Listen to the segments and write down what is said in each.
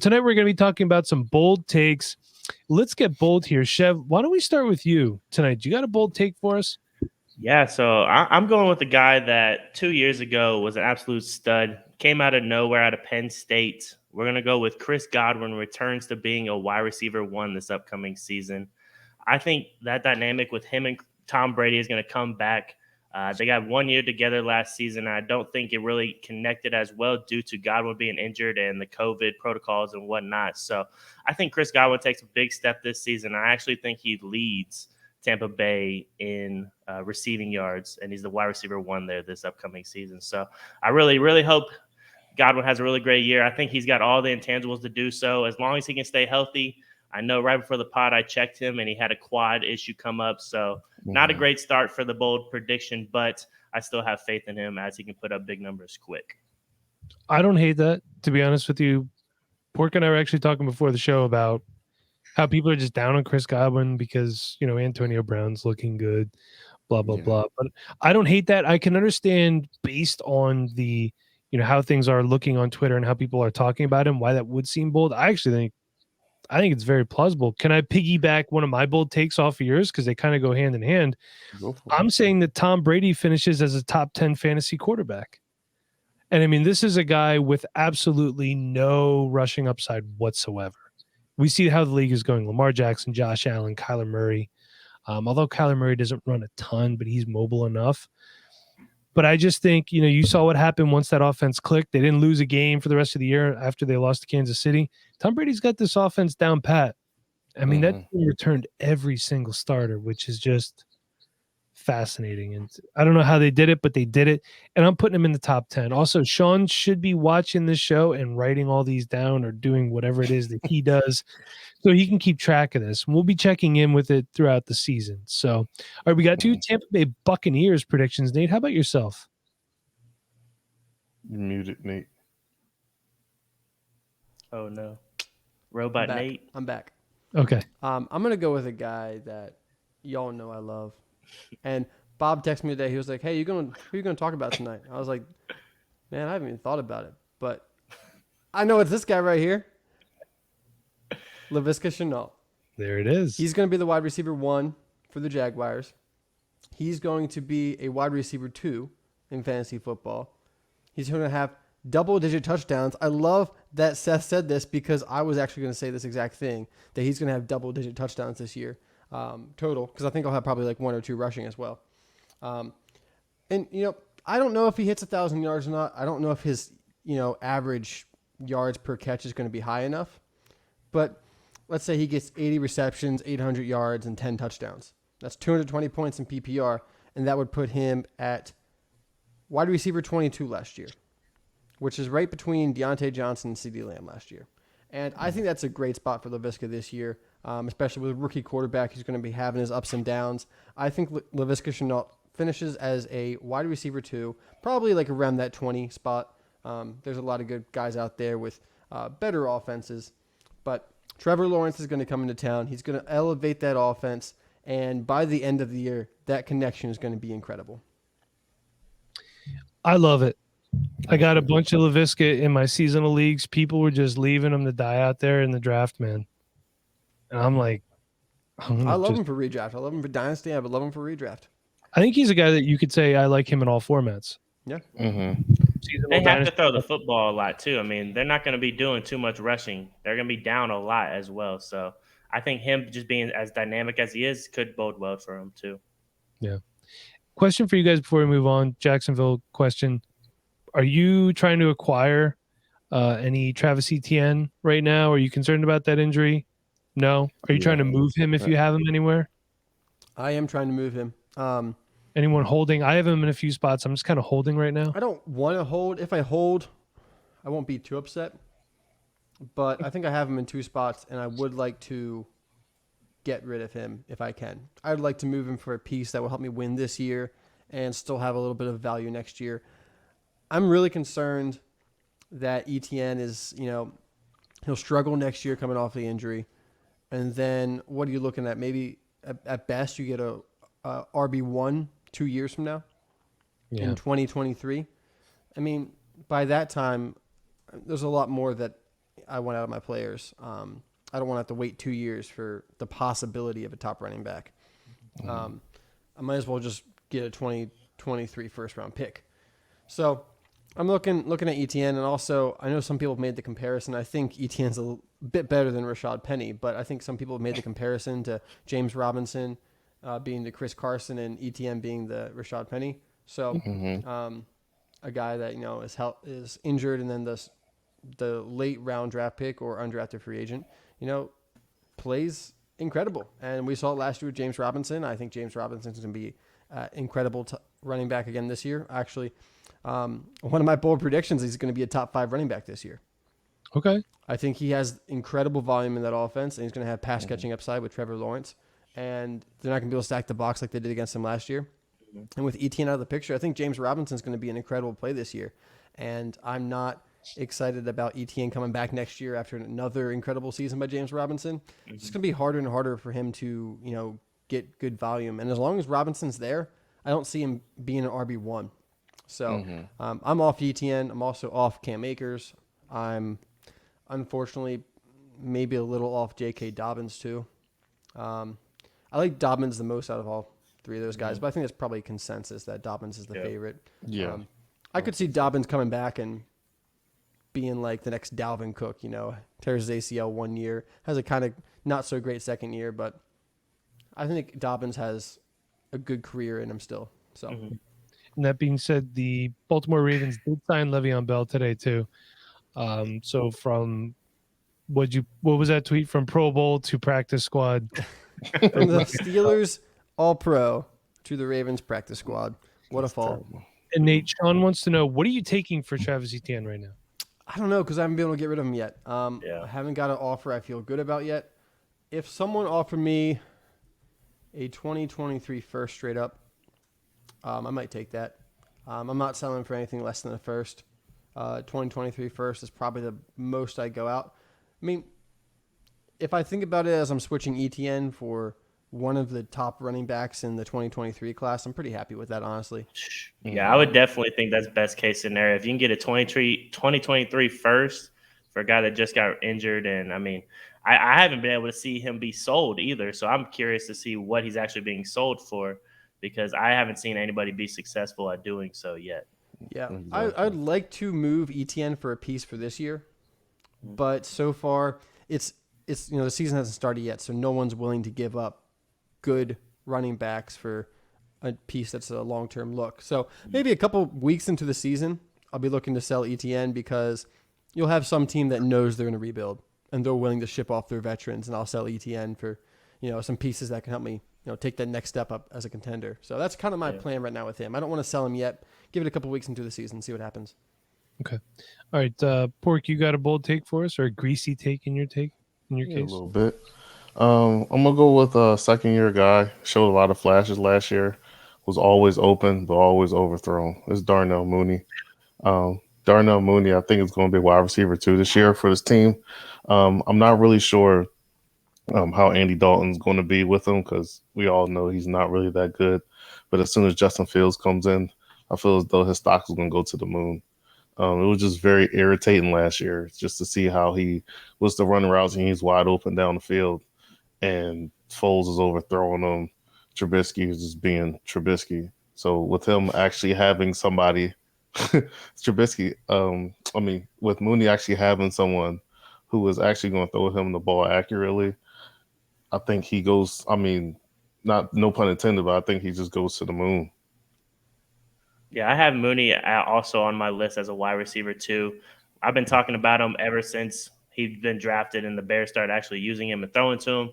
Tonight we're going to be talking about some bold takes. Let's get bold here. Chev, why don't we start with you tonight? You got a bold take for us? Yeah, so I'm going with the guy that 2 years ago was an absolute stud, came out of nowhere out of Penn State. We're going to go with Chris Godwin, returns to being a wide receiver one this upcoming season. I think that dynamic with him and Tom Brady is going to come back. They got 1 year together last season. I don't think it really connected as well due to Godwin being injured and the COVID protocols and whatnot. So I think Chris Godwin takes a big step this season. I actually think he leads Tampa Bay in receiving yards, and he's the wide receiver one there this upcoming season. So I really, really hope Godwin has a really great year. I think he's got all the intangibles to do so as long as he can stay healthy. I know right before the pod I checked him and he had a quad issue come up. So not a great start for the bold prediction, but I still have faith in him as he can put up big numbers quick. I don't hate that, to be honest with you. Pork and I were actually talking before the show about how people are just down on Chris Godwin because, Antonio Brown's looking good, blah, blah, blah. But I don't hate that. I can understand based on the, how things are looking on Twitter and how people are talking about him, why that would seem bold. I think it's very plausible. Can I piggyback one of my bold takes off of yours? Because they kind of go hand in hand. I'm saying that Tom Brady finishes as a top 10 fantasy quarterback. And I mean, this is a guy with absolutely no rushing upside whatsoever. We see how the league is going. Lamar Jackson, Josh Allen, Kyler Murray. Although Kyler Murray doesn't run a ton, but he's mobile enough. But I just think, you saw what happened once that offense clicked. They didn't lose a game for the rest of the year after they lost to Kansas City. Tom Brady's got this offense down pat. I mean, that team returned every single starter, which is just fascinating. And I don't know how they did it, but they did it. And I'm putting him in the top 10. Also, Sean should be watching this show and writing all these down or doing whatever it is that he does so he can keep track of this. We'll be checking in with it throughout the season. So, all right, we got 2 Tampa Bay Buccaneers predictions. Nate, how about yourself? You muted, Nate. Oh, no. Robot Nate. I'm back. Okay. I'm going to go with a guy that y'all know I love. And Bob texted me today. He was like, hey, who are you going to talk about tonight? I was like, man, I haven't even thought about it. But I know it's this guy right here. Laviska Shenault. There it is. He's going to be the wide receiver 1 for the Jaguars. He's going to be a wide receiver 2 in fantasy football. He's going to have double-digit touchdowns. I love that Seth said this because I was actually going to say this exact thing, that he's going to have double-digit touchdowns this year total, because I think I'll have probably like 1 or 2 rushing as well. And, I don't know if he hits 1,000 yards or not. I don't know if his, average yards per catch is going to be high enough. But let's say he gets 80 receptions, 800 yards, and 10 touchdowns. That's 220 points in PPR, and that would put him at wide receiver 22 last year, which is right between Deontay Johnson and CeeDee Lamb last year. And I think that's a great spot for Laviska this year, especially with a rookie quarterback who's going to be having his ups and downs. I think Laviska Shenault finishes as a wide receiver 2, probably like around that 20 spot. There's a lot of good guys out there with better offenses, but Trevor Lawrence is going to come into town. He's going to elevate that offense, and by the end of the year, that connection is going to be incredible. I love it. I got a bunch of Laviska in my seasonal leagues. People were just leaving him to die out there in the draft, man. And I'm like, I love him for redraft. I love him for Dynasty. I would love him for redraft. I think he's a guy that you could say I like him in all formats. Yeah. They have to throw the football a lot, too. I mean, they're not going to be doing too much rushing. They're going to be down a lot as well. So I think him just being as dynamic as he is could bode well for him, too. Yeah. Question for you guys before we move on. Jacksonville question. Are you trying to acquire any Travis Etienne right now? Are you concerned about that injury? No. Are you trying to move him if you have him anywhere? I am trying to move him. Anyone holding? I have him in a few spots. I'm just kind of holding right now. I don't want to hold. If I hold, I won't be too upset. But I think I have him in 2 spots, and I would like to get rid of him if I can. I'd like to move him for a piece that will help me win this year and still have a little bit of value next year. I'm really concerned that Etienne is, he'll struggle next year coming off the injury. And then what are you looking at? Maybe at best you get a RB1 2 years from now in 2023. I mean, by that time, there's a lot more that I want out of my players. I don't want to have to wait 2 years for the possibility of a top running back. I might as well just get a 2023 first round pick. So I'm looking at ETN, and also I know some people have made the comparison. I think ETN's a bit better than Rashad Penny, but I think some people have made the comparison to James Robinson being the Chris Carson and ETN being the Rashad Penny. So a guy that is injured, and then the late round draft pick or undrafted free agent, plays incredible. And we saw it last year with James Robinson. I think James Robinson is going to be incredible running back again this year. Actually, one of my bold predictions is he's going to be a top 5 running back this year. Okay. I think he has incredible volume in that offense, and he's going to have pass catching upside with Trevor Lawrence. And they're not going to be able to stack the box like they did against him last year. And with ETN out of the picture, I think James Robinson's going to be an incredible play this year. And I'm not excited about ETN coming back next year after another incredible season by James Robinson. It's just going to be harder and harder for him to, get good volume. And as long as Robinson's there, I don't see him being an RB1. So I'm off ETN. I'm also off Cam Akers. I'm unfortunately maybe a little off J.K. Dobbins too. I like Dobbins the most out of all 3 of those guys, but I think that's probably consensus that Dobbins is the favorite. Yeah. I could see Dobbins coming back and being like the next Dalvin Cook, tears his ACL 1 year, has a kind of not so great second year, but I think Dobbins has a good career in him still. So, And that being said, the Baltimore Ravens did sign Le'Veon Bell today too. So from what was that tweet, from Pro Bowl to practice squad? From the Steelers All-Pro to the Ravens practice squad. What a fall. Terrible. And Nate, Sean wants to know, what are you taking for Travis Etienne right now? I don't know, because I haven't been able to get rid of him yet. Yeah. I haven't got an offer I feel good about yet. If someone offered me a 2023 first straight up, I might take that. I'm not selling for anything less than a first. 2023 first is probably the most I go out. I mean, if I think about it as I'm switching ETN for one of the top running backs in the 2023 class, I'm pretty happy with that, honestly. Yeah, I would definitely think that's best case scenario. If you can get a 2023 first for a guy that just got injured, and I mean, I haven't been able to see him be sold either, so I'm curious to see what he's actually being sold for, because I haven't seen anybody be successful at doing so yet. Yeah, Exactly. I'd like to move ETN for a piece for this year, but so far it's the season hasn't started yet, so no one's willing to give up good running backs for a piece that's a long-term look. So maybe a couple weeks into the season, I'll be looking to sell ETN, because you'll have some team that knows they're going to rebuild and they're willing to ship off their veterans, and I'll sell ETN for some pieces that can help me take that next step up as a contender. So that's kind of my plan right now with him. I don't want to sell him yet. Give it a couple weeks into the season, see what happens. Okay. All right. Pork, you got a bold take for us, or a greasy take in your case? A little bit. I'm gonna go with a second-year guy. Showed a lot of flashes last year. Was always open, but always overthrown. It's Darnell Mooney. Darnell Mooney, I think, is going to be a wide receiver 2 this year for this team. I'm not really sure how Andy Dalton's going to be with him, because we all know he's not really that good. But as soon as Justin Fields comes in, I feel as though his stock is going to go to the moon. It was just very irritating last year just to see how he was to run routes and he's wide open down the field, and Foles is overthrowing him. Trubisky is just being Trubisky. So with him actually having somebody, Trubisky, with Mooney actually having someone who is actually going to throw him the ball accurately, I think he goes, no pun intended, but I think he just goes to the moon. Yeah, I have Mooney also on my list as a wide receiver too. I've been talking about him ever since he's been drafted and the Bears started actually using him and throwing to him.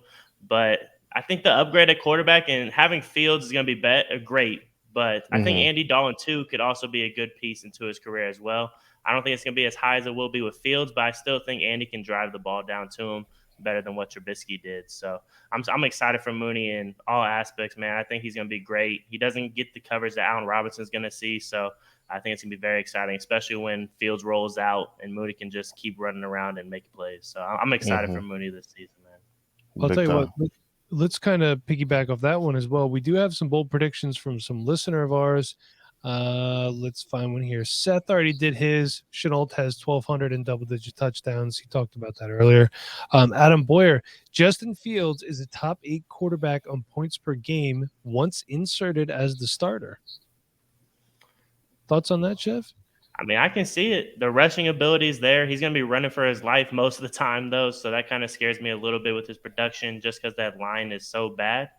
But I think the upgrade at quarterback and having Fields is going to be great. But I think Andy Dalton too could also be a good piece into his career as well. I don't think it's going to be as high as it will be with Fields, but I still think Andy can drive the ball down to him better than what Trubisky did. So I'm excited for Mooney in all aspects, man. I think he's going to be great. He doesn't get the coverage that Allen Robinson's going to see, so I think it's going to be very exciting, especially when Fields rolls out and Mooney can just keep running around and make plays. So I'm excited for Mooney this season, man. I'll tell you what, let's kind of piggyback off that one as well. We do have some bold predictions from some listener of ours. Let's find one here. Seth already did his. Chenault has 1,200 and double-digit touchdowns. He talked about that earlier. Adam Boyer, Justin Fields is a top 8 quarterback on points per game once inserted as the starter. Thoughts on that, Chef? I mean, I can see it. The rushing ability is there. He's going to be running for his life most of the time, though, so that kind of scares me a little bit with his production just because that line is so bad.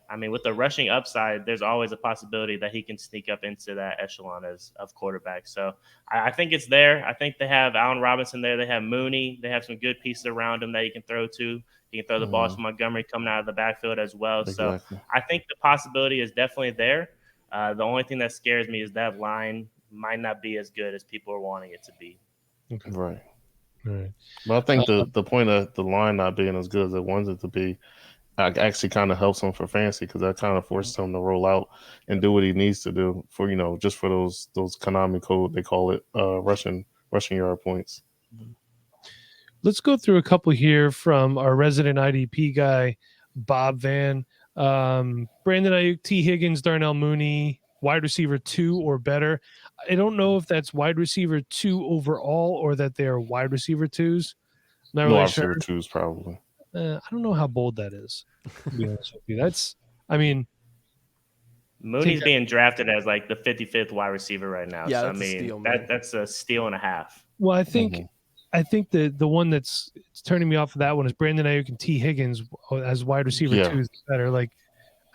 I mean, with the rushing upside, there's always a possibility that he can sneak up into that echelon of quarterback. So I think it's there. I think they have Allen Robinson there. They have Mooney. They have some good pieces around him that he can throw to. He can throw the balls to Montgomery coming out of the backfield as well. Exactly. So I think the possibility is definitely there. The only thing that scares me is that line might not be as good as people are wanting it to be. Okay. Right. Right. But I think the point of the line not being as good as it wanted to be actually kind of helps him for fantasy because that kind of forces him to roll out and do what he needs to do for, just for those Konami code, they call it, rushing yard points. Let's go through a couple here from our resident IDP guy, Bob Van. Brandon Ayuk, T. Higgins, Darnell Mooney, wide receiver 2 or better. I don't know if that's wide receiver 2 overall or that they are wide receiver 2s. Not really wide sure. receiver 2s probably. I don't know how bold that is. To be honest with you, I mean, Mooney's being drafted as like the 55th wide receiver right now. Yeah, so, that's I mean, a steal, man. that's a steal and a half. well, I think the one that's turning me off of that one is Brandon Ayuk and T. Higgins as wide receiver 2s better. Like,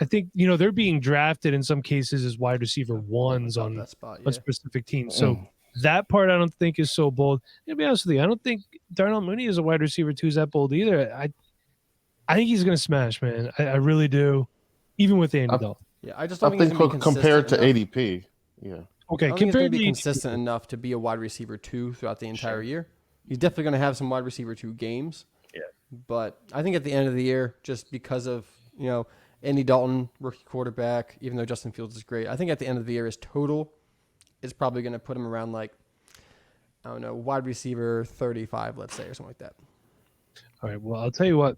I think they're being drafted in some cases as wide receiver 1s on that spot, on specific teams. So that part I don't think is so bold. To be honest with you, I don't think Darnell Mooney is a wide receiver 2 is that bold either. I think he's going to smash, man. I really do, even with Andy Dalton. Yeah, I just don't think he's going to be compared to enough. ADP, yeah. Okay, I don't think he's going to be consistent enough to be a wide receiver 2 throughout the entire year. He's definitely going to have some wide receiver 2 games. Yeah. But I think at the end of the year, just because of, Andy Dalton, rookie quarterback, even though Justin Fields is great, I think at the end of the year, his total is probably going to put him around wide receiver 35, let's say, or something like that. All right. Well, I'll tell you what.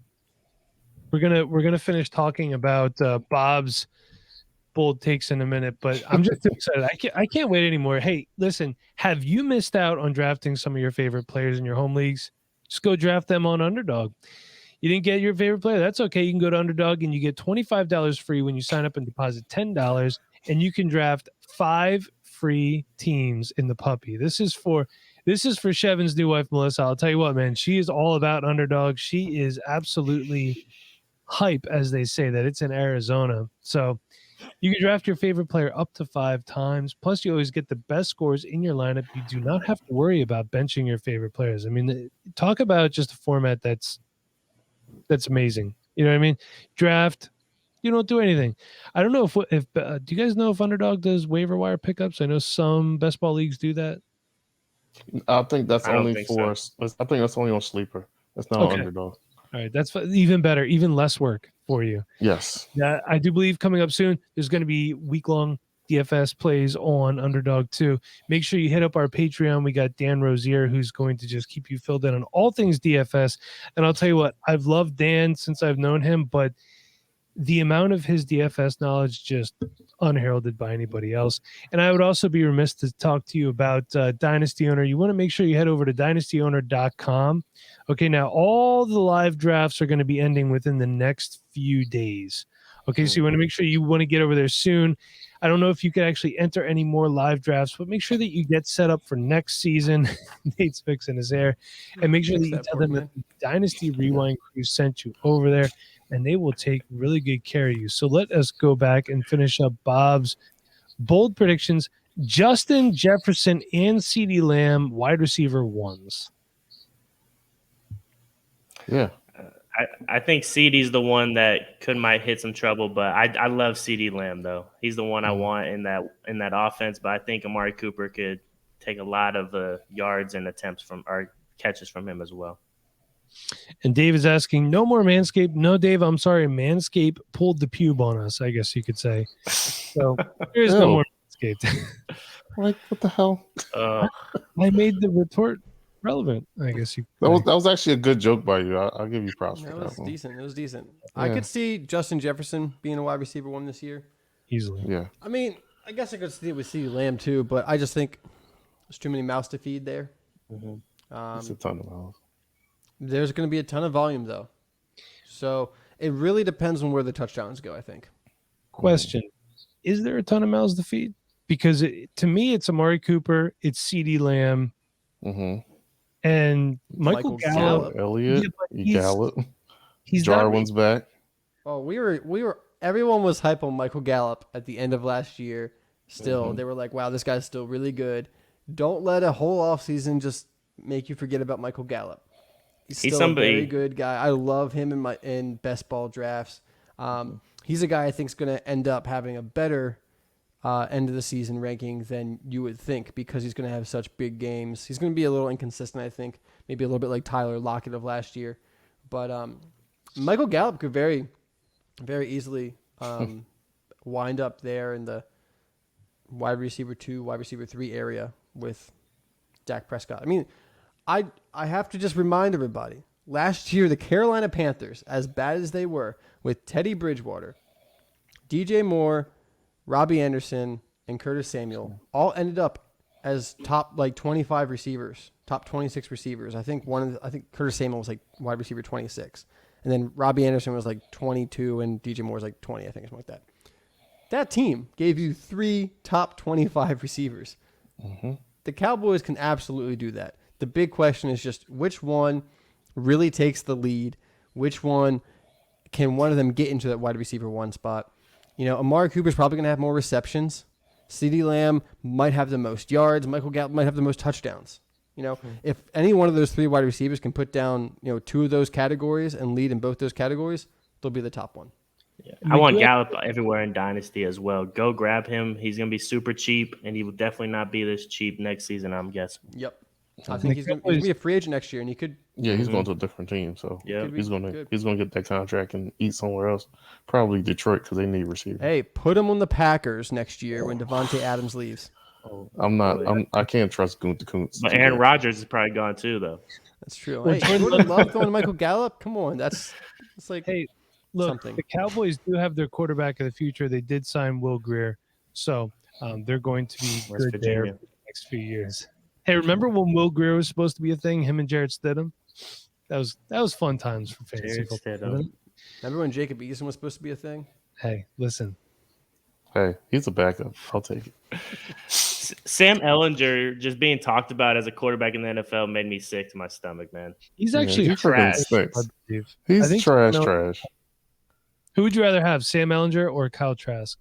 We're gonna finish talking about Bob's bold takes in a minute, but I'm just too excited. I can't wait anymore. Hey, listen, have you missed out on drafting some of your favorite players in your home leagues? Just go draft them on Underdog. You didn't get your favorite player? That's okay. You can go to Underdog and you get $25 free when you sign up and deposit $10, and you can draft 5 free teams in the puppy. This is for Chevin's new wife, Melissa. I'll tell you what, man, she is all about Underdog. She is absolutely hype, as they say, that it's in Arizona. So you can draft your favorite player up to 5 times. Plus, you always get the best scores in your lineup. You do not have to worry about benching your favorite players. I mean, talk about just a format that's amazing. You know what I mean? Draft, you don't do anything. I don't know if do you guys know if Underdog does waiver wire pickups? I know some best ball leagues do that. I think that's only I think that's only on Sleeper. That's not on Underdog. All right, that's even better, even less work for you. Yes. Yeah, I do believe coming up soon, there's going to be week-long DFS plays on Underdog too. Make sure you hit up our Patreon. We got Dan Rozier, who's going to just keep you filled in on all things DFS. And I'll tell you what, I've loved Dan since I've known him, but the amount of his DFS knowledge just unheralded by anybody else. And I would also be remiss to talk to you about Dynasty Owner. You want to make sure you head over to dynastyowner.com. Okay, now all the live drafts are going to be ending within the next few days. Okay, so you want to make sure you want to get over there soon. I don't know if you can actually enter any more live drafts, but make sure that you get set up for next season. Nate's fixing his hair. And make sure that you tell them that the Dynasty Rewind crew sent you over there, and they will take really good care of you. So let us go back and finish up Bob's bold predictions. Justin Jefferson and CeeDee Lamb, wide receiver 1s. Yeah. I think CeeDee's the one that might hit some trouble, but I love CeeDee Lamb though. He's the one I want in that offense. But I think Amari Cooper could take a lot of yards and attempts or catches from him as well. And Dave is asking, no more Manscaped. No, Dave, I'm sorry. Manscaped pulled the pube on us, I guess you could say. So there is no more Manscaped. Like, what the hell? I made the retort relevant, I guess you that was actually a good joke by you. I'll give you props for that. It was decent. Yeah. I could see Justin Jefferson being a wide receiver 1 this year. Easily. Yeah. I mean, I guess I could see it with CeeDee Lamb too, but I just think there's too many mouths to feed there. It's a ton of miles. There's going to be a ton of volume though, so it really depends on where the touchdowns go. I think. Question: is there a ton of mouths to feed? Because to me, it's Amari Cooper, it's CeeDee Lamb, and Michael Gallup. Elliott, Gallup. He's Jarwin's back. Oh, we were. Everyone was hype on Michael Gallup at the end of last year. Still, they were like, "Wow, this guy's still really good." Don't let a whole offseason just make you forget about Michael Gallup. He's still a very good guy. I love him in best ball drafts. He's a guy I think is going to end up having a better end of the season ranking than you would think because he's going to have such big games. He's going to be a little inconsistent, I think, maybe a little bit like Tyler Lockett of last year. But Michael Gallup could very, very easily wind up there in the wide receiver 2, wide receiver 3 area with Dak Prescott. I mean, I have to just remind everybody, last year the Carolina Panthers, as bad as they were, with Teddy Bridgewater, DJ Moore, Robbie Anderson, and Curtis Samuel, all ended up as top 25 receivers, top 26 receivers. I think Curtis Samuel was like wide receiver 26. And then Robbie Anderson was like 22 and DJ Moore was like 20, I think, something like that. That team gave you 3 top 25 receivers. The Cowboys can absolutely do that. The big question is just which one really takes the lead? Which one can one of them get into that wide receiver 1 spot? You know, Amari Cooper's probably going to have more receptions. CeeDee Lamb might have the most yards. Michael Gallup might have the most touchdowns. You know, if any one of those 3 wide receivers can put down, 2 of those categories and lead in both those categories, they'll be the top one. Yeah. I want Gallup everywhere in Dynasty as well. Go grab him. He's going to be super cheap, and he will definitely not be this cheap next season, I'm guessing. Yep. I think he's going to be a free agent next year, and he could. Yeah, he's going to a different team, so he's going to get that contract and eat somewhere else. Probably Detroit because they need receivers. Hey, put him on the Packers next year when Devontae Adams leaves. I can't trust Gunther Kuntz. But Aaron Rodgers is probably gone too, though. That's true. Hey, Jordan Love going to Michael Gallup? Come on, it's like look, something. The Cowboys do have their quarterback of the future. They did sign Will Grier, so they're going to be good there for the next few years. Hey, remember when Will Grier was supposed to be a thing? Him and Jarrett Stidham. That was fun times for fantasy football. Remember when Jacob Eason was supposed to be a thing? Hey, listen. Hey, he's a backup. I'll take it. Sam Ellinger just being talked about as a quarterback in the NFL made me sick to my stomach, man. He's actually trash. He's trash. Who would you rather have, Sam Ellinger or Kyle Trask?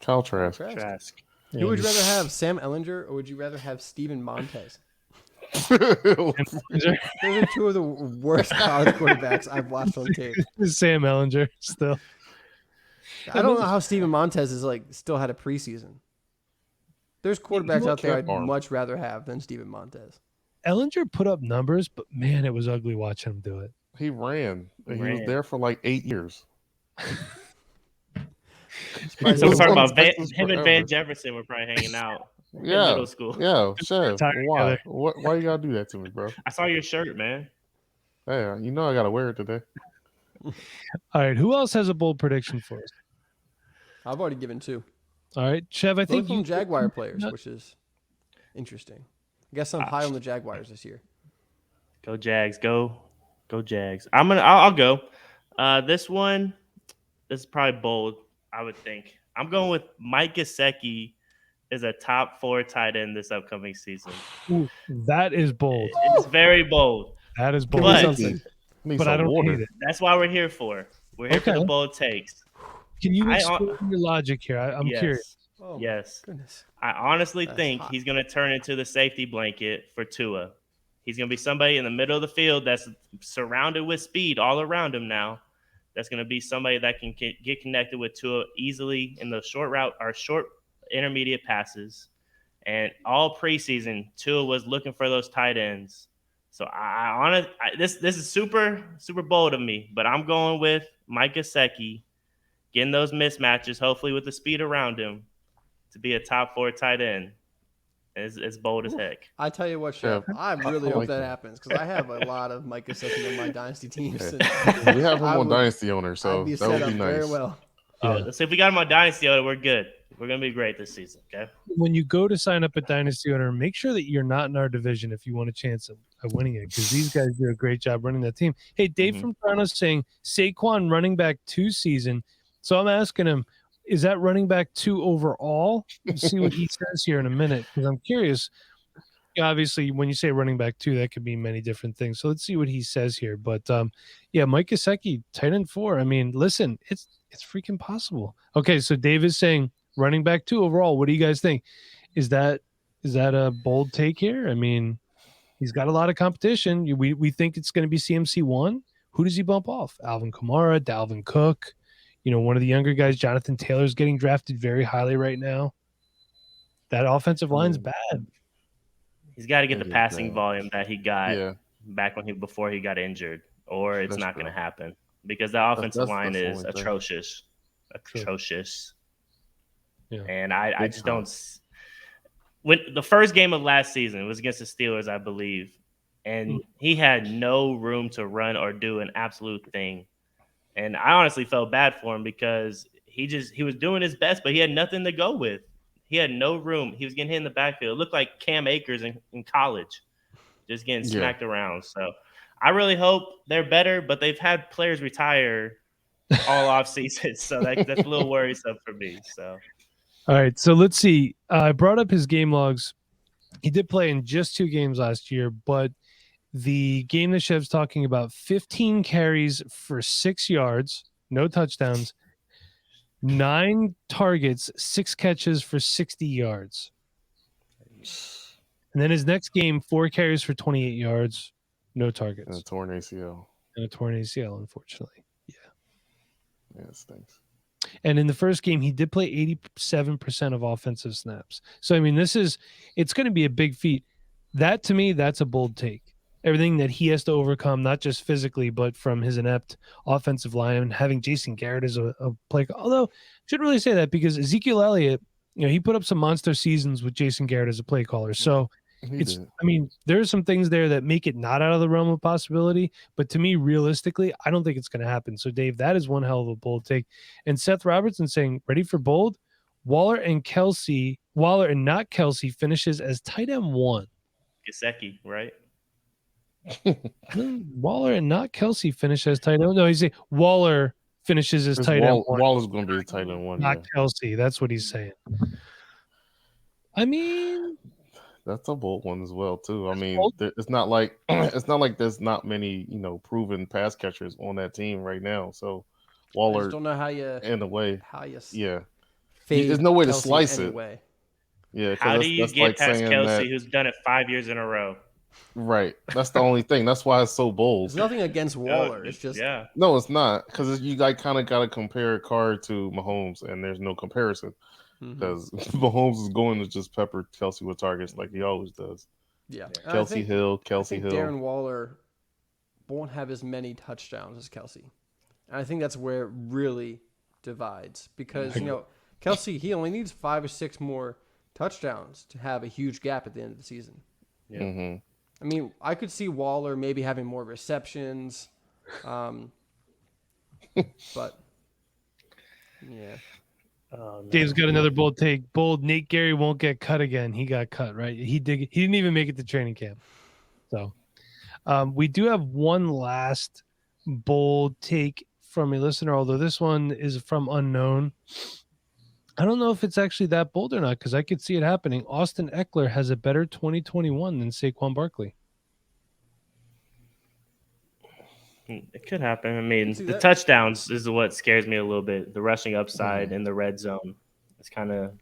Kyle Trask. Who would you rather have, Sam Ellinger, or would you rather have Steven Montez? Those are 2 of the worst college quarterbacks I've watched on tape. Sam Ellinger still. I don't know how Steven Montez is still had a preseason. There's quarterbacks out there I'd much rather have than Steven Montez. Ellinger put up numbers, but man, it was ugly watching him do it. He ran. He was there for 8 years. So we're talking about him and Van Jefferson were probably hanging out in middle school. Yeah, Chef. Why? Why you gotta do that to me, bro? I saw your shirt, man. Hey, I gotta wear it today. All right, who else has a bold prediction for us? I've already given 2. All right, Chev, I think both from Jaguar players, which is interesting. I guess I'm high on the Jaguars this year. Go Jags, go Jags. I'll go. This is probably bold, I would think. I'm going with Mike Gesicki as a top 4 tight end this upcoming season. Ooh, that is bold. It's very bold. That is bold. But I don't hate it. That's why we're here for. We're here for the bold takes. Can you explain your logic here? I'm curious. Oh, yes. Goodness. I honestly think he's going to turn into the safety blanket for Tua. He's going to be somebody in the middle of the field that's surrounded with speed all around him now. That's going to be somebody that can get connected with Tua easily in the short route or short intermediate passes. And all preseason, Tua was looking for those tight ends. So this is super, super bold of me, but I'm going with Mike Gesicki, getting those mismatches, hopefully with the speed around him, to be a top 4 tight end. It's bold as heck. I tell you what, Chef, I really hope that happens because I have a lot of Mike Gesicki on my Dynasty teams. We have him on Dynasty owner, so I'd be that would set be up nice. very well. Yeah. Let's see if we got him on Dynasty, we're good. We're gonna be great this season. Okay. When you go to sign up at Dynasty Owner, make sure that you're not in our division if you want a chance at winning it, because these guys do a great job running that team. Hey, Dave from Toronto saying Saquon running back 2 season. So I'm asking him, is that running back 2 overall? Let's see what he says here in a minute, because I'm curious. Obviously, when you say running back 2, that could mean many different things. So let's see what he says here. But yeah, Mike Gesicki, tight end 4. I mean, listen, it's freaking possible. Okay, so Dave is saying running back 2 overall. What do you guys think? Is that a bold take here? I mean, he's got a lot of competition. We think it's going to be CMC 1. Who does he bump off? Alvin Kamara, Dalvin Cook. One of the younger guys, Jonathan Taylor's getting drafted very highly right now. That offensive line's bad. He's got to get the passing volume that he got back before he got injured, or it's not going to happen, because the offensive line is atrocious. Yeah. And I just don't. When the first game of last season was against the Steelers, I believe, and he had no room to run or do an absolute thing. And I honestly felt bad for him, because he was doing his best, but he had nothing to go with. He had no room. He was getting hit in the backfield. It looked like Cam Akers in college, just getting smacked around. So I really hope they're better, but they've had players retire all off season, so that's a little worrisome for me. So, all right, so let's see. I brought up his game logs. He did play in just 2 games last year, but the game that Chev's talking about, 15 carries for 6 yards, no touchdowns. 9 targets, 6 catches for 60 yards. And then his next game, 4 carries for 28 yards, no targets. And a torn ACL. Unfortunately. Yeah. Yeah, it stinks. And in the first game, he did play 87% of offensive snaps. So, I mean, it's going to be a big feat. That, to me, that's a bold take. Everything that he has to overcome, not just physically, but from his inept offensive line, and having Jason Garrett as a play. Although, I should really say that, because Ezekiel Elliott, he put up some monster seasons with Jason Garrett as a play caller. So I mean, there's some things there that make it not out of the realm of possibility. But to me, realistically, I don't think it's going to happen. So, Dave, that is one hell of a bold take. And Seth Robertson saying, ready for bold? Waller and not Kelsey finishes as tight end 1. Gesicki, right? Waller and not Kelsey finish as tight end. No, he's saying Waller finishes as tight end 1. Waller's going to be the tight end 1. Not Kelsey. That's what he's saying. I mean, that's a bold one as well too. I mean, it's not like there's not many proven pass catchers on that team right now. So Waller, I just don't know how you there's no way Kelsey to slice anyway. it. Yeah, how do you get past Kelsey, who's done it 5 years in a row? Right, that's the only thing. That's why it's so bold. There's nothing against Waller. It's just no, it's not, because you kind of got to compare Carr to Mahomes, and there's no comparison. Because Mahomes is going to just pepper Kelsey with targets like he always does. Yeah. Kelsey Hill. Darren Waller won't have as many touchdowns as Kelsey. And I think that's where it really divides. Because, Kelsey, he only needs 5 or 6 more touchdowns to have a huge gap at the end of the season. Yeah. Mm-hmm. I mean, I could see Waller maybe having more receptions. But, yeah. Oh, no. Dave's got another bold take. Bold, Nate Gary won't get cut again. He got cut, right? He didn't even make it to training camp. So we do have one last bold take from a listener, although this one is from unknown. I don't know if it's actually that bold or not, because I could see it happening. Austin Eckler has a better 2021 than Saquon Barkley. It could happen. I mean, the touchdowns is what scares me a little bit. The rushing upside in the red zone. It's kind of.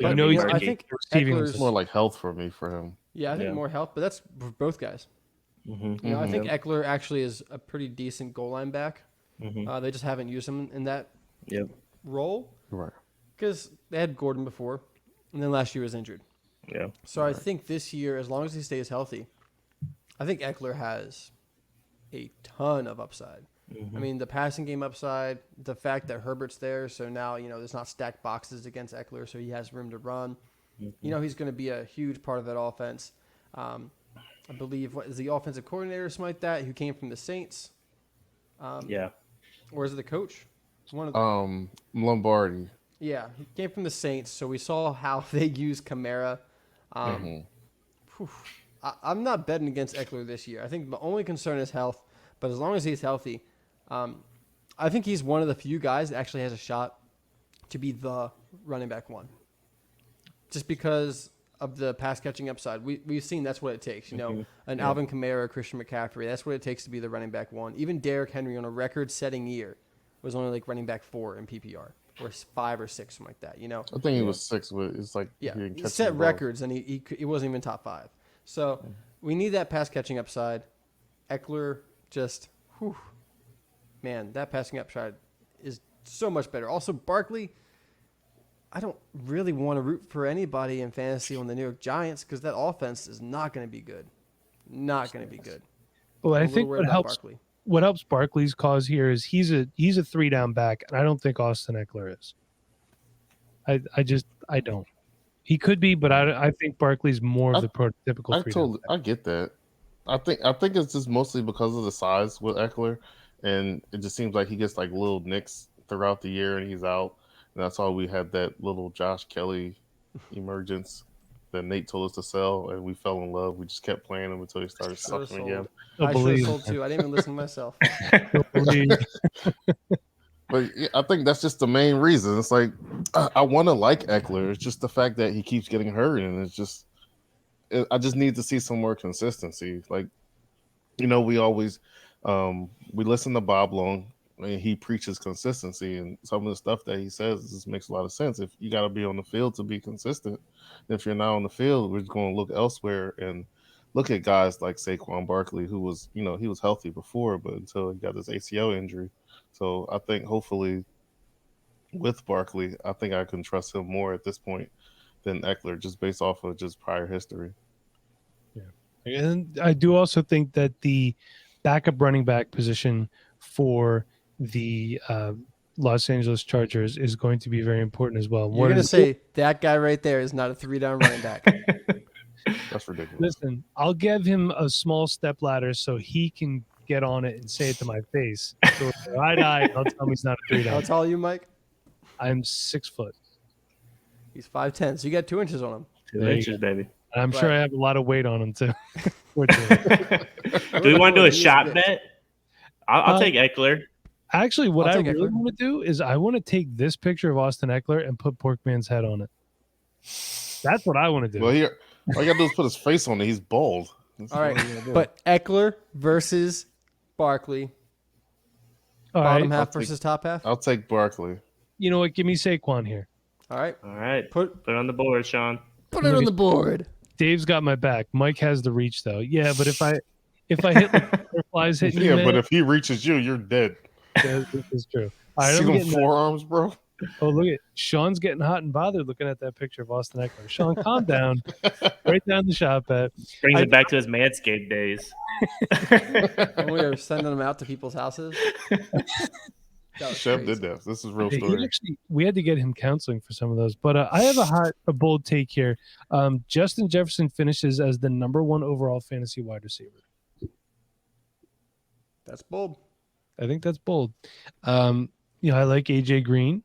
I think it's more like health for him. Yeah, I think more health, but that's for both guys. Mm-hmm. I think Eckler actually is a pretty decent goal line back. Mm-hmm. They just haven't used him in that role. Right. Because they had Gordon before, and then last year was injured. Yeah. So I think this year, as long as he stays healthy, I think Eckler has a ton of upside. Mm-hmm. I mean, the passing game upside, the fact that Herbert's there, so now, there's not stacked boxes against Eckler, so he has room to run. Mm-hmm. He's going to be a huge part of that offense. I believe, what is the offensive coordinator or something like that, who came from the Saints? Yeah. Or is it the coach? One of the, Lombardi. yeah, he came from the Saints, so we saw how they use Kamara. Whew. I'm not betting against Eckler this year. I think the only concern is health, but as long as he's healthy, I think he's one of the few guys that actually has a shot to be the running back one. Just because of the pass catching upside. We've seen that's what it takes. You know, an Alvin Kamara, Christian McCaffrey, that's what it takes to be the running back one. Even Derrick Henry on a record setting year was only like running back 4 in PPR. Or 5 or 6, something like that, you know. I think he was 6, but it's like Yeah, didn't he catch set the ball. records, and he wasn't even top 5. So we need that pass catching upside. Eckler just, man, that passing upside is so much better. Also, Barkley, I don't really want to root for anybody in fantasy on the New York Giants because that offense is not going to be good. Not going to be good. Well, I'm I a little think worried about Barkley. what helps Barkley's cause here is he's a 3-down back, and I don't think Austin Eckler is. I don't. He could be, but I think Barkley's more of the prototypical 3-down back. I get that. I think it's just mostly because of the size with Eckler, and it just seems like he gets like little nicks throughout the year, and he's out. And that's why we had that little Josh Kelly emergence that Nate told us to sell, and we fell in love. We just kept playing him until he started sucking again. I should have sold too. I didn't even listen to myself. But yeah, I think that's just the main reason. It's like I want to like Eckler. It's just the fact that he keeps getting hurt, and I just need to see some more consistency. Like, you know, we always we listen to Bob Long, and he preaches consistency, and some of the stuff that he says just makes a lot of sense. If you got to be on the field to be consistent, if you're not on the field, we're just going to look elsewhere and look at guys like Saquon Barkley, who was, you know, he was healthy before, but until he got his ACL injury. So I think hopefully with Barkley, I think I can trust him more at this point than Eckler, just based off of just prior history. Yeah, and I do also think that the backup running back position for the Los Angeles Chargers is going to be very important as well. You're going to say that guy right there is not a 3-down running back. That's ridiculous. Listen, I'll give him a small step ladder so he can get on it and say it to my face. So eye to eye, don't tell me he's not a 3-down. How tall are you, Mike? I'm 6 foot. He's 5'10", so you got 2 inches on him. 2 inches, baby. And I'm sure I have a lot of weight on him too. Do we want to do a shot bet? I'll take Eckler. Actually, what I really Eckler. want to do is I want to take this picture of Austin Eckler and put Porkman's head on it. That's what I want to do. Well, here, all you got to do is put his face on it. He's bald. That's All right, but Eckler versus Barkley. All Bottom right. half versus top half. I'll take Barkley. You know what? Give me Saquon here. All right. All right. Put it on the board, Sean. it on the board. Dave's got my back. Mike has the reach though. Yeah, but if I hit like butterflies hitting you, Yeah, but if he reaches you, you're dead. this is true. All right, See I'm them getting forearms, bro? Oh, look at Sean's getting hot and bothered looking at that picture of Austin Eckler. Sean, calm down. Right down the shot bet. Brings it back to his Manscaped days. When we were sending them out to people's houses. Chef did that. This is a real story. We had to get him counseling for some of those. But I have a bold take here. Justin Jefferson finishes as the #1 overall fantasy wide receiver. That's bold. I think that's bold. I like AJ Green.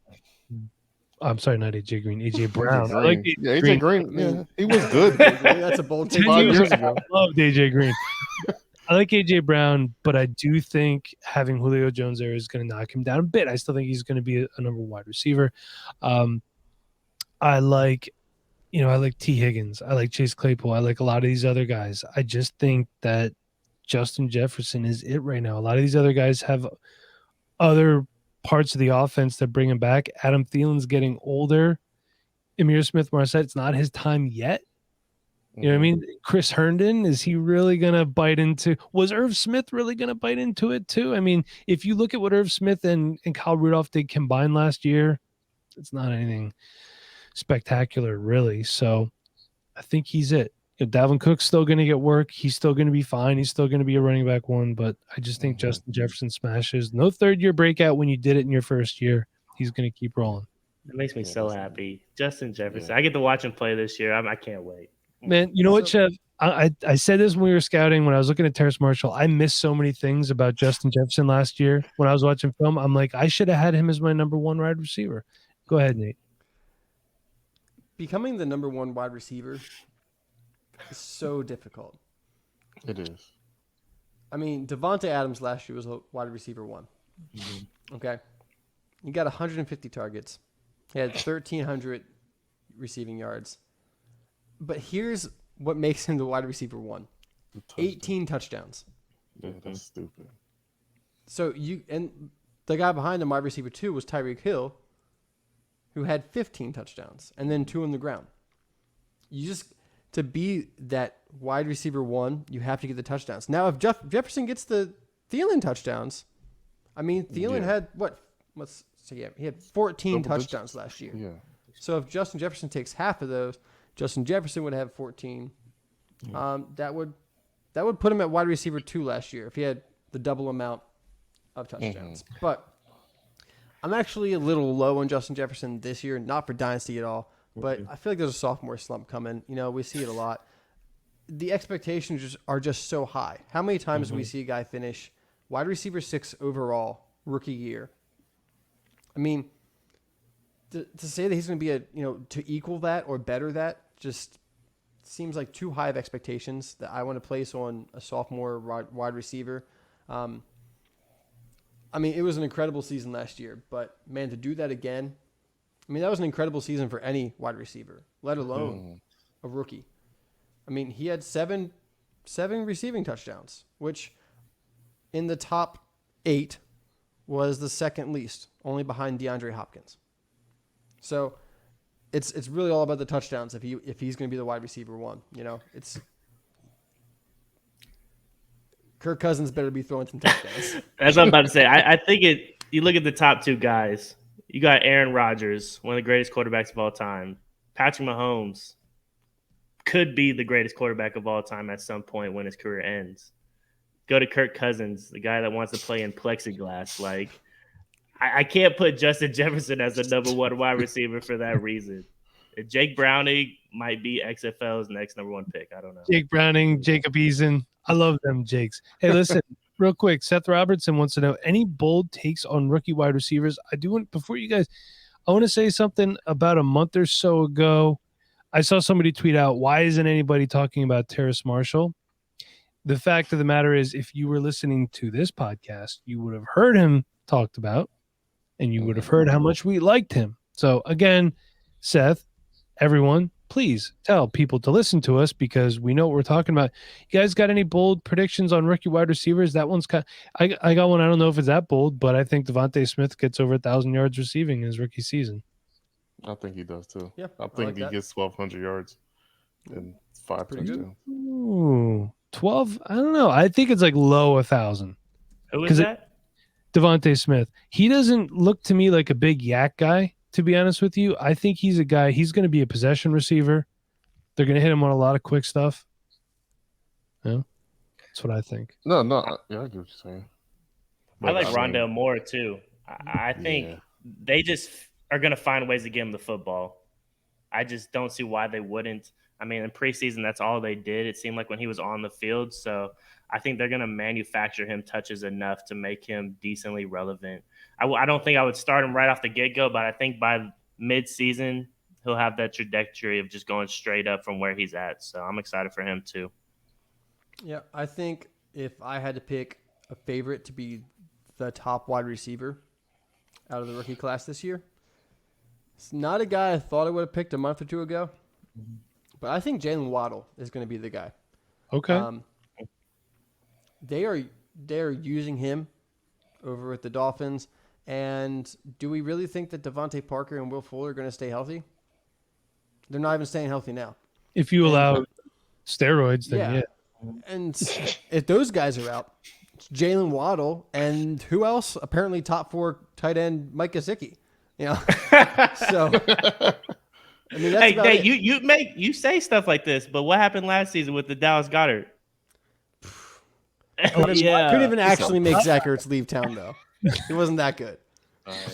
I'm sorry, not AJ Green, AJ Brown. I like AJ Green. Yeah, he was good. That's a bold take. 5 years ago. I loved AJ Green. I like AJ Brown, but I do think having Julio Jones there is going to knock him down a bit. I still think he's going to be a number wide receiver. I like T. Higgins. I like Chase Claypool. I like a lot of these other guys. I just think that Justin Jefferson is it right now. A lot of these other guys have other parts of the offense that bring him back. Adam Thielen's getting older. Amir Smith-Marset, it's not his time yet. You know what I mean? Chris Herndon, is he really going to bite into – was Irv Smith really going to bite into it too? I mean, if you look at what Irv Smith and Kyle Rudolph did combined last year, it's not anything spectacular really. So I think he's it. Dalvin Cook's still going to get work. He's still going to be fine. He's still going to be a running back one, but I just think Justin Jefferson smashes. No third-year breakout when you did it in your first year. He's going to keep rolling. That makes me so happy. Justin Jefferson. I get to watch him play this year. I can't wait. Man, you know what, Chev? I said this when we were scouting, when I was looking at Terrace Marshall. I missed so many things about Justin Jefferson last year when I was watching film. I'm like, I should have had him as my number one wide receiver. Go ahead, Nate. Becoming the number one wide receiver is so difficult. It is. I mean, Devontae Adams last year was a wide receiver 1. Mm-hmm. Okay. He got 150 targets. He had 1,300 receiving yards. But here's what makes him the wide receiver 1. 18 touchdowns. Yeah, that's stupid. So and the guy behind him, wide receiver 2, was Tyreek Hill, who had 15 touchdowns and then 2 on the ground. To be that wide receiver 1, you have to get the touchdowns. Now, if Jefferson gets the Thielen touchdowns, I mean, Thielen had he had 14 touchdowns last year. Yeah. So if Justin Jefferson takes half of those, Justin Jefferson would have 14. That would put him at wide receiver 2 last year if he had the double amount of touchdowns. Mm-hmm. But I'm actually a little low on Justin Jefferson this year, not for Dynasty at all, but I feel like there's a sophomore slump coming. You know, we see it a lot. The expectations are just so high. How many times do we see a guy finish wide receiver 6 overall rookie year? I mean, to say that he's going to be to equal that or better that just seems like too high of expectations that I want to place on a sophomore wide receiver. I mean, it was an incredible season last year, but man, to do that again, I mean, that was an incredible season for any wide receiver, let alone a rookie. I mean, he had seven receiving touchdowns, which in the top 8 was the second least, only behind DeAndre Hopkins. So it's really all about the touchdowns if he's going to be the wide receiver 1. You know, it's Kirk Cousins better be throwing some touchdowns. That's what I'm about to say. I think you look at the top 2 guys. You got Aaron Rodgers, one of the greatest quarterbacks of all time. Patrick Mahomes could be the greatest quarterback of all time at some point when his career ends. Go to Kirk Cousins, the guy that wants to play in plexiglass. Like, I can't put Justin Jefferson as the number 1 wide receiver for that reason. Jake Browning might be XFL's next number 1 pick. I don't know. Jake Browning, Jacob Eason. I love them Jakes. Hey, listen, real quick. Seth Robertson wants to know any bold takes on rookie wide receivers. I want to say something. About a month or so ago, I saw somebody tweet out, why isn't anybody talking about Terrace Marshall? The fact of the matter is, if you were listening to this podcast, you would have heard him talked about, and you would have heard how much we liked him. So again, Seth, everyone, please tell people to listen to us because we know what we're talking about. You guys got any bold predictions on rookie wide receivers? That one's I got one. I don't know if it's that bold, but I think Devontae Smith gets over 1,000 yards receiving in his rookie season. I think he does too. Yeah, I think he gets 1,200 yards and 5 touchdowns. Ooh, 12? I don't know. I think it's like low 1,000. Who is that? Devontae Smith. He doesn't look to me like a big yak guy, to be honest with you. I think he's a guy, he's going to be a possession receiver. They're going to hit him on a lot of quick stuff. Yeah, that's what I think. No, yeah, I get what you're saying. But I like Rondale Moore too. I think they just are going to find ways to get him the football. I just don't see why they wouldn't. I mean, in preseason, that's all they did. It seemed like when he was on the field. So I think they're going to manufacture him touches enough to make him decently relevant. I don't think I would start him right off the get-go, but I think by mid-season, he'll have that trajectory of just going straight up from where he's at. So I'm excited for him too. Yeah, I think if I had to pick a favorite to be the top wide receiver out of the rookie class this year, it's not a guy I thought I would have picked a month or 2 ago, but I think Jalen Waddle is going to be the guy. Okay. They are using him over at the Dolphins, and do we really think that Devontae Parker and Will Fuller are going to stay healthy? They're not even staying healthy now. If you allow steroids, then yeah. And if those guys are out, it's Jalen Waddle and who else? Apparently top 4 tight end Mike Gesicki. You know, so I mean, that's hey, you say stuff like this, but what happened last season with the Dallas Goedert? Couldn't even actually make Zach Ertz leave town though. It wasn't that good.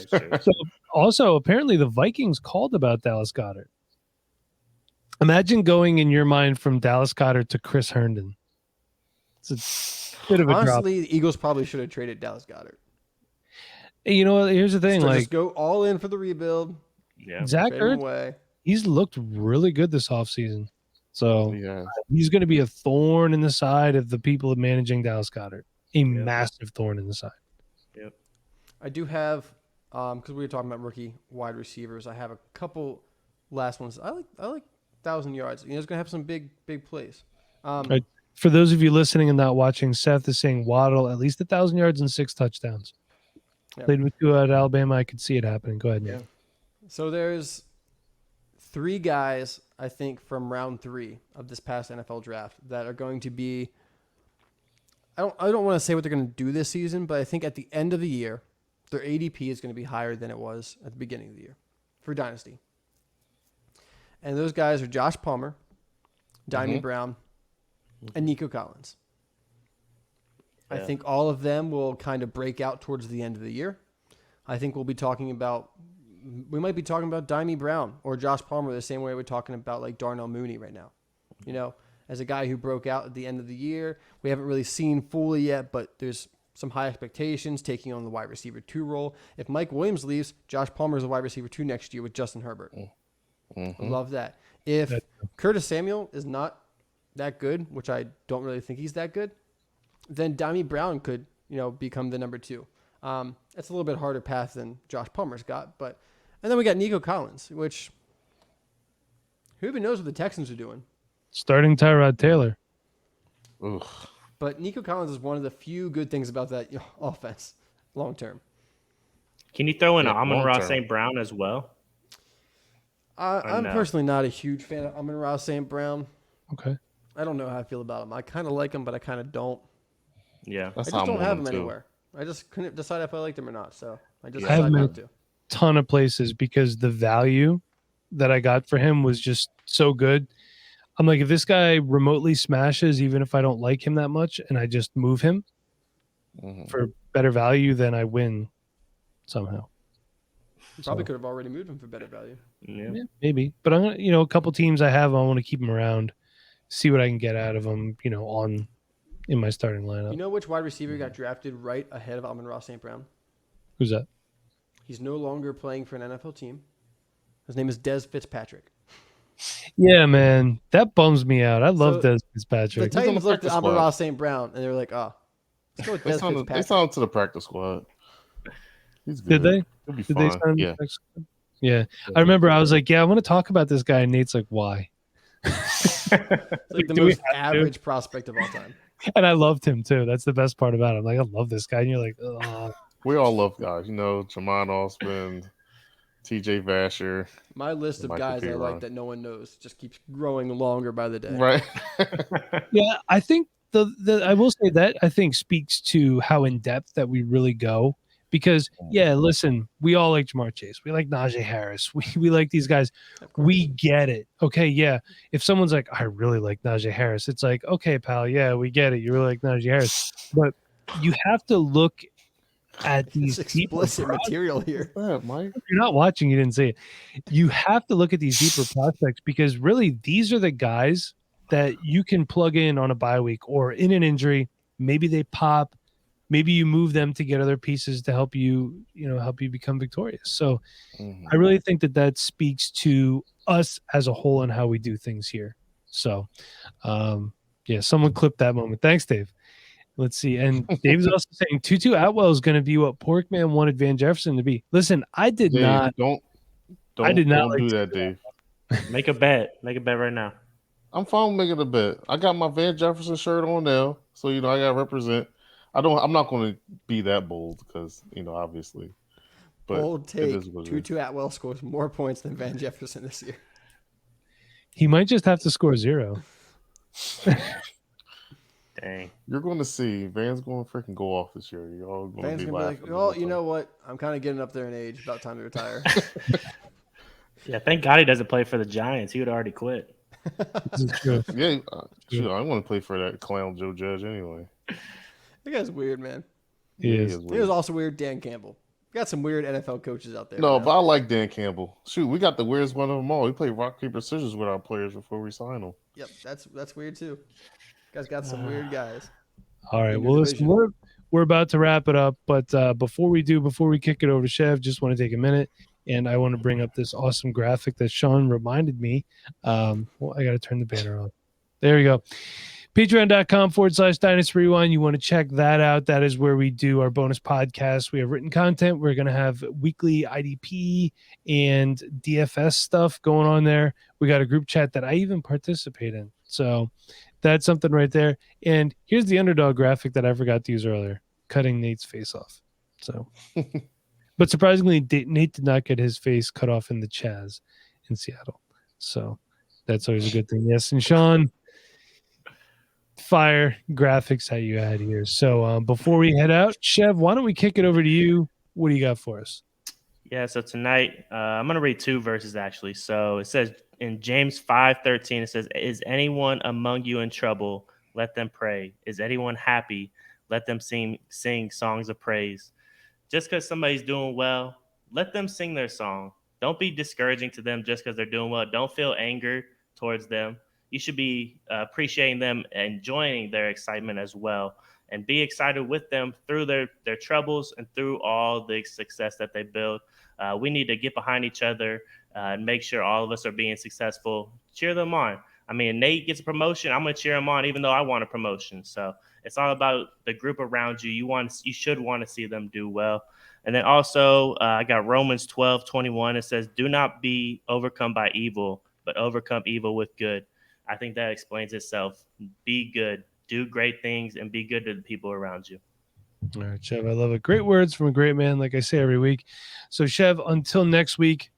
So also, apparently, the Vikings called about Dallas Goedert. Imagine going in your mind from Dallas Goedert to Chris Herndon. It's a bit of a drop. Honestly, the Eagles probably should have traded Dallas Goedert. Hey, you know what? Here's the thing. So Like, just go all in for the rebuild. Yeah. Zach Trade him Ertz, away. he's looked really good this offseason. So Yeah. he's going to be a thorn in the side of the people managing Dallas Goedert. A massive thorn in the side. Yep. I do have, because we were talking about rookie wide receivers, I have a couple last ones. I like 1,000 yards. You know, it's gonna have some big plays. Right. For those of you listening and not watching, Seth is saying Waddle at least 1,000 yards and 6 touchdowns. Yep. Played with Tua at Alabama. I could see it happening. Go ahead, Nate. So there's 3 guys, I think, from round 3 of this past NFL draft that are going to be. I don't want to say what they're going to do this season, but I think at the end of the year, their ADP is going to be higher than it was at the beginning of the year for Dynasty. And those guys are Josh Palmer, Dyami Brown, and Nico Collins. I think all of them will kind of break out towards the end of the year. I think we might be talking about Dyami Brown or Josh Palmer the same way we're talking about like Darnell Mooney right now. You know, as a guy who broke out at the end of the year, we haven't really seen fully yet, but there's some high expectations taking on the wide receiver 2 role. If Mike Williams leaves, Josh Palmer is a wide receiver 2 next year with Justin Herbert. Love that. If Curtis Samuel is not that good, which I don't really think he's that good, then Dyami Brown could, become the number 2. That's a little bit harder path than Josh Palmer's got, and then we got Nico Collins, which who even knows what the Texans are doing? Starting Tyrod Taylor. Ugh. But Nico Collins is one of the few good things about that offense long term. Can you throw in Amon-Ra long-term. St. Brown as well? I'm no? personally not a huge fan of Amon-Ra St. Brown. Okay. I don't know how I feel about him. I kind of like him, but I kind of don't. Yeah. That's I how just I'm don't have on him too. anywhere. I just couldn't decide if I liked him or not, so I just I have decided him not to. Ton of places because the value that I got for him was just so good. I'm like, if this guy remotely smashes, even if I don't like him that much, and I just move him for better value, then I win somehow. Probably could have already moved him for better value. Yeah. Yeah, maybe. But I'm gonna, a couple teams I have, I want to keep him around, see what I can get out of him, in my starting lineup. You know which wide receiver got drafted right ahead of Amon-Ra St. Brown? Who's that? He's no longer playing for an NFL team. His name is Des Fitzpatrick. Yeah, man, that bums me out. I love Des The Fitzpatrick. Titans looked at practice Amon-Ra squad. St. Brown, and they were like, let's go with They Des signed Fitzpatrick. to the practice squad. He's good. Did they? He'll be Did they fine. sign him? Yeah. Yeah. I remember I was like, I want to talk about this guy. And Nate's like, why? It's like the Do we most have to? average prospect of all time. And I loved him too. That's the best part about it. I'm like, I love this guy. And you're like, oh. We all love guys. Jamon Osmond, TJ Vasher. My list of Michael guys I P. like Ryan. that no one knows just keeps growing longer by the day. Right. Yeah, I think the I will say that I think speaks to how in depth that we really go. Because listen, we all like Jamar Chase. We like Najee Harris. We like these guys. We get it. Okay, yeah. If someone's like, I really like Najee Harris, it's like, okay, pal, yeah, we get it. You really like Najee Harris. But you have to look at these It's deeper explicit material here. Mike. If you're not watching, you didn't see it. You have to look at these deeper prospects because really these are the guys that you can plug in on a bye week or in an injury. Maybe they pop. Maybe you move them to get other pieces to help you, help you become victorious. So I really think that speaks to us as a whole and how we do things here. So, someone clipped that moment. Thanks, Dave. Let's see. And Dave's also saying Tutu Atwell is going to be what Porkman wanted Van Jefferson to be. Listen, I did Dave, not. Don't like do that, Dave. Make a bet. Make a bet right now. I'm fine with making a bet. I got my Van Jefferson shirt on now, so I got to represent. I'm not going to be that bold because obviously. But Bold it take. is what it is. Tutu Atwell scores more points than Van Jefferson this year. He might just have to score 0. Dang. You're going to see Van's going to freaking go off this year. You're all going Van's to be gonna be laughing. like, well, you know what? I'm kind of getting up there in age. About time to retire. Yeah, thank God he doesn't play for the Giants. He would already quit. This is true. Yeah, shoot, I want to play for that clown Joe Judge anyway. That guy's weird, man. He is. weird. He was also weird, Dan Campbell. got some weird NFL coaches out there. No, man. but I like Dan Campbell. Shoot, we got the weirdest one of them all. We play rock, paper, scissors with our players before we sign them. Yep, that's weird too. Guys got some weird guys. All right. in your Well, listen, division. we're about to wrap it up, but before we kick it over to Chev, just want to take a minute and I want to bring up this awesome graphic that Sean reminded me. Well, I got to turn the banner on. There we go. Patreon.com/Dynasty Rewind. You want to check that out. That is where we do our bonus podcast. We have written content. We're going to have weekly IDP and DFS stuff going on there. We got a group chat that I even participate in. So that's something right there. And here's the underdog graphic that I forgot to use earlier, cutting Nate's face off. So, but surprisingly, Nate did not get his face cut off in the Chaz in Seattle. So that's always a good thing. Yes. And Sean, fire graphics that you had here. So before we head out, Chev, why don't we kick it over to you? What do you got for us? Yeah, so tonight I'm going to read 2 verses actually. So it says in James 5:13, it says, "Is anyone among you in trouble? Let them pray. Is anyone happy? Let them sing songs of praise." Just because somebody's doing well, let them sing their song. Don't be discouraging to them just because they're doing well. Don't feel anger towards them. You should be appreciating them, enjoying their excitement as well, and be excited with them through their troubles and through all the success that they build. We need to get behind each other and make sure all of us are being successful. Cheer them on. I mean, Nate gets a promotion. I'm going to cheer him on, even though I want a promotion. So it's all about the group around you. You should want to see them do well. And then also, I got Romans 12:21. It says, "Do not be overcome by evil, but overcome evil with good." I think that explains itself. Be good, do great things, and be good to the people around you. All right, Chev, I love it. Great words from a great man, like I say every week. So, Chev, until next week,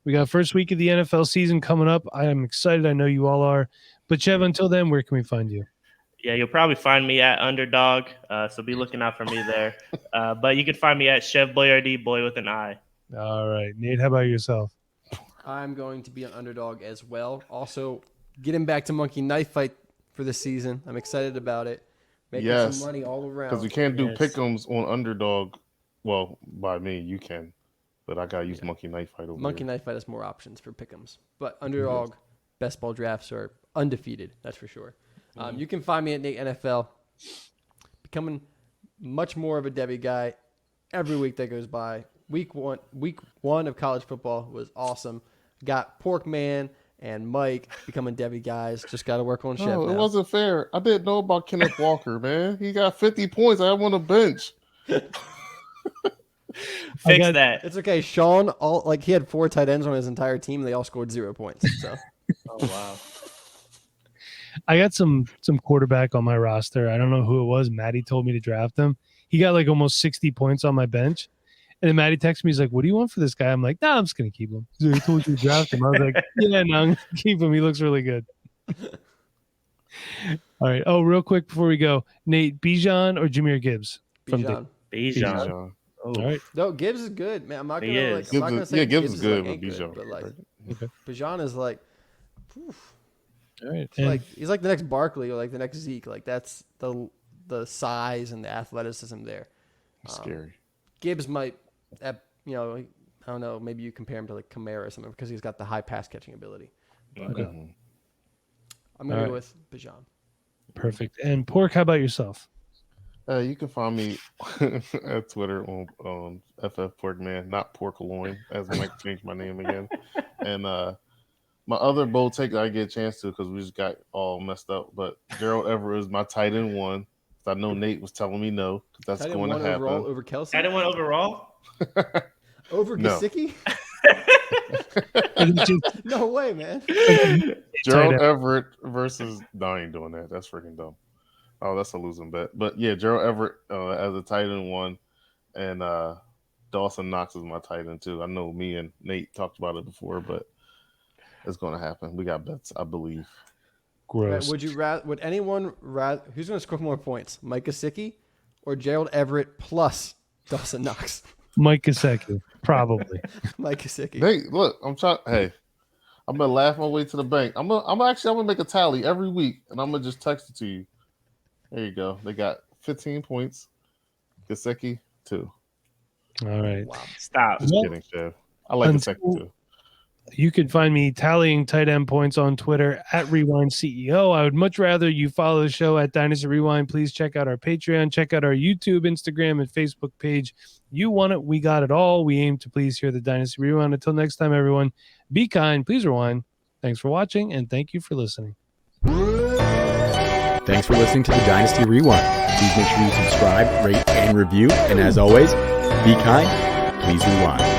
we got first week of the NFL season coming up. I am excited. I know you all are. But, Chev, until then, where can we find you? Yeah, you'll probably find me at Underdog, so be looking out for me there. But you can find me at Chev Boyardee, boy with an I. All right, Nate, how about yourself? I'm going to be an underdog as well. Also, getting back to Monkey Knife Fight for the season. I'm excited about it. Making some money all around. Because we can't do pick'ems on Underdog. Well, by me, you can. But I got to use Monkey Knife Fight over Monkey Knife Fight has more options for pick'ems. But Underdog, best ball drafts are undefeated. That's for sure. You can find me at Nate NFL. Becoming much more of a Debbie guy every week that goes by. Week one of college football was awesome. Got Porkman and Mike becoming Debbie guys. Just got to work on Chef now. It wasn't fair. I didn't know about Kenneth Walker, man. He got 50 points. I have him on the bench. Fix that. It's okay. Sean, he had 4 tight ends on his entire team. And they all scored 0 points. So. Oh, wow. I got some quarterback on my roster. I don't know who it was. Maddie told me to draft him. He got like almost 60 points on my bench. And then Maddie texted me. He's like, "What do you want for this guy?" I'm like, "Nah, I'm just going to keep him." He's like, "He told you to draft him." I was like, "Yeah, no, I'm going to keep him. He looks really good." All right. Oh, real quick before we go, Nate, Bijan or Jahmyr Gibbs? Bijan. Bijan. All right. No, Gibbs is good, man. I'm not He gonna is. I'm not gonna say Gibbs is good, like, but Bijan. but like Okay. Bijan is like, All right. he's like the next Barkley or like the next Zeke. Like that's the size and the athleticism there. Scary. Gibbs might, I don't know. Maybe you compare him to like Kamara or something because he's got the high pass catching ability. Okay. I'm gonna All go right. with Bijan. Perfect. And Pork, how about yourself? You can find me at Twitter on FF Porkman, not Porkaloin, as Mike changed my name again. And my other bold take that I get a chance to because we just got all messed up. But Gerald Everett is my tight end 1. I know Nate was telling me no because that's going to happen. Overall over Kelsey. I didn't want overall. Over No. Gesicki? No way, man. Gerald Everett versus I ain't doing that. That's freaking dumb. Oh, that's a losing bet. But yeah, Gerald Everett as a tight end 1, and Dawson Knox is my tight end 2. I know me and Nate talked about it before, but it's going to happen. We got bets, I believe. Gross. Would anyone rather? Who's going to score more points, Mike Gesicki or Gerald Everett plus Dawson Knox? Mike Gesicki, probably. Mike Gesicki. Nate, look, I'm trying. Hey, I'm gonna laugh my way to the bank. I'm gonna make a tally every week, and I'm gonna just text it to you. There you go. They got 15 points. Gesicki 2. All right. Wow. Stop. Just Well, kidding, Chef. I like the second two. You can find me tallying tight end points on Twitter at Rewind CEO. I would much rather you follow the show at Dynasty Rewind. Please check out our Patreon, check out our YouTube, Instagram, and Facebook page. You want it, we got it all. We aim to please hear the Dynasty Rewind. Until next time, everyone, be kind, please rewind. Thanks for watching, and thank you for listening. Thanks for listening to the Dynasty Rewind. Please make sure you subscribe, rate, and review. And as always, be kind, please rewind.